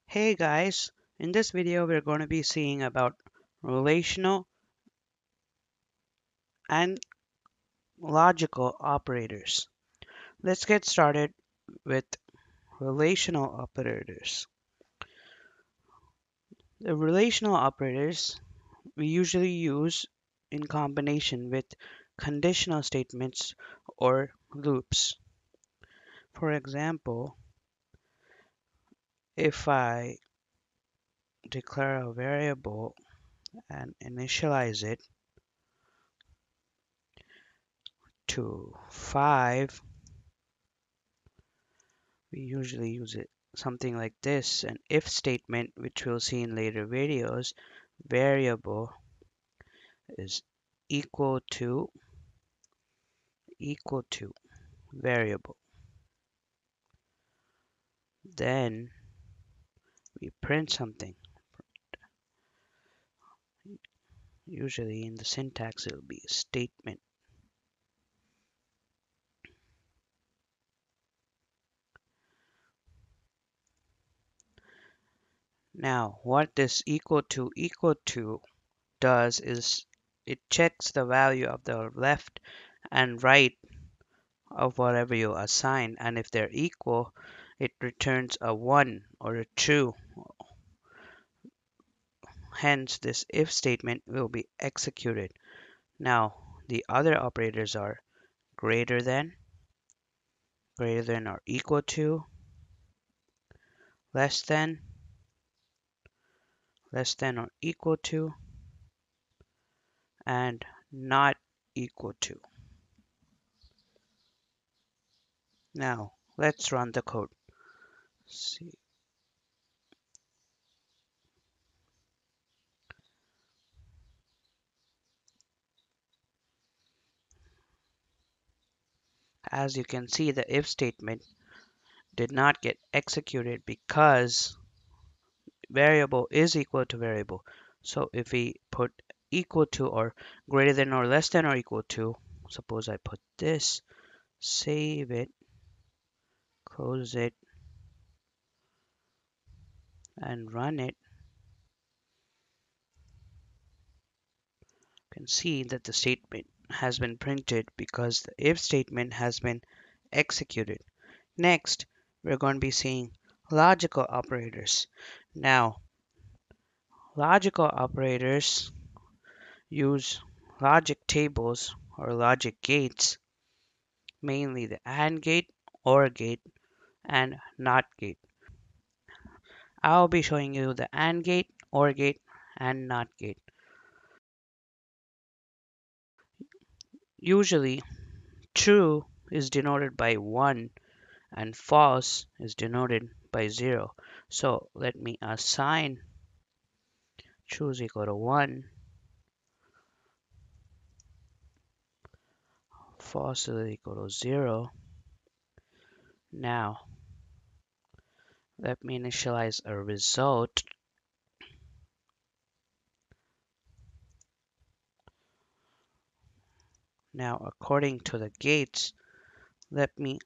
Hey guys, in this video we're going to be seeing about relational and logical operators. Let's get started with relational operators. The relational operators we usually use in combination with conditional statements or loops. For example, if I declare a variable and initialize it to 5, we usually use it something like this: an if statement, which we'll see in later videos. Variable is equal to variable. Then we print something. Usually in the syntax it'll be a statement. Now what this equal to does is it checks the value of the left and right of whatever you assign, and if they're equal it returns a 1 or a true. Hence this if statement will be executed. Now the other operators are greater than or equal to, less than or equal to, and not equal to. Now let's run the code. See. As you can see, the if statement did not get executed because variable is equal to variable. So if we put equal to or greater than or less than or equal to, suppose I put this, save it, close it, and run it, you can see that the statement has been printed because the if statement has been executed. Next, we're going to be seeing logical operators. Now, logical operators use logic tables or logic gates, mainly the AND gate, OR gate, and NOT gate. I'll be showing you the AND gate, OR gate, and NOT gate. Usually, true is denoted by 1 and false is denoted by 0. So let me assign true is equal to 1, false is equal to 0. Now, let me initialize a result. Now, according to the gates, let me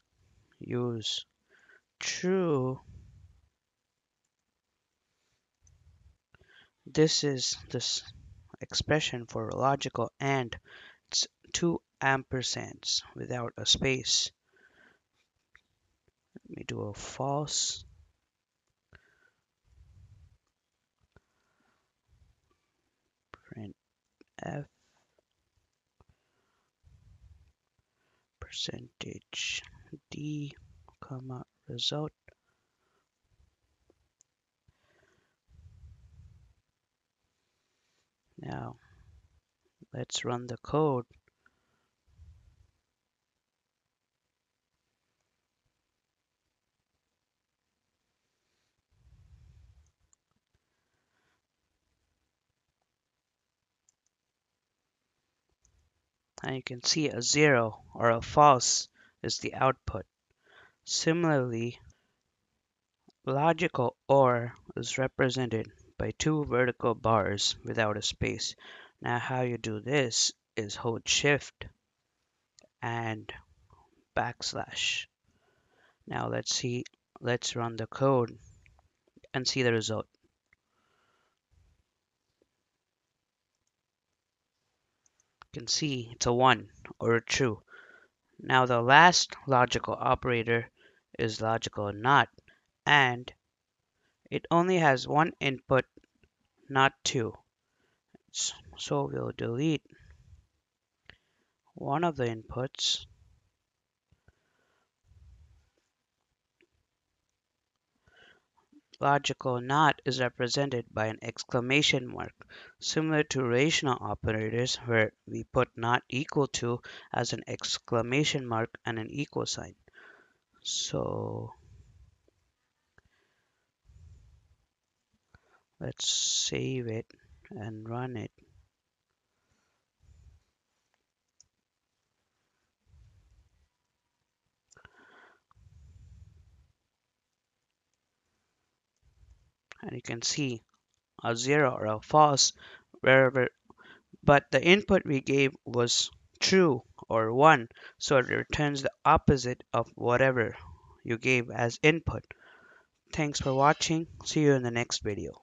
use true. This is this expression for logical AND. It's 2 ampersands without a space. Let me do a false. Print F percentage D, comma, result. Now, let's run the code. And you can see a 0 or a false is the output. Similarly, logical OR is represented by 2 vertical bars without a space. Now how you do this is hold shift and backslash. Now let's run the code. and see the result. You can see it's a 1 or a true. Now the last logical operator is logical not, and it only has one input, not two. So we'll delete one of the inputs. Logical not is represented by an exclamation mark, similar to relational operators where we put not equal to as an exclamation mark and an equal sign. So let's save it and run it. And you can see a 0 or a false wherever, but the input we gave was true or 1, so it returns the opposite of whatever you gave as input. Thanks for watching. See you in the next video.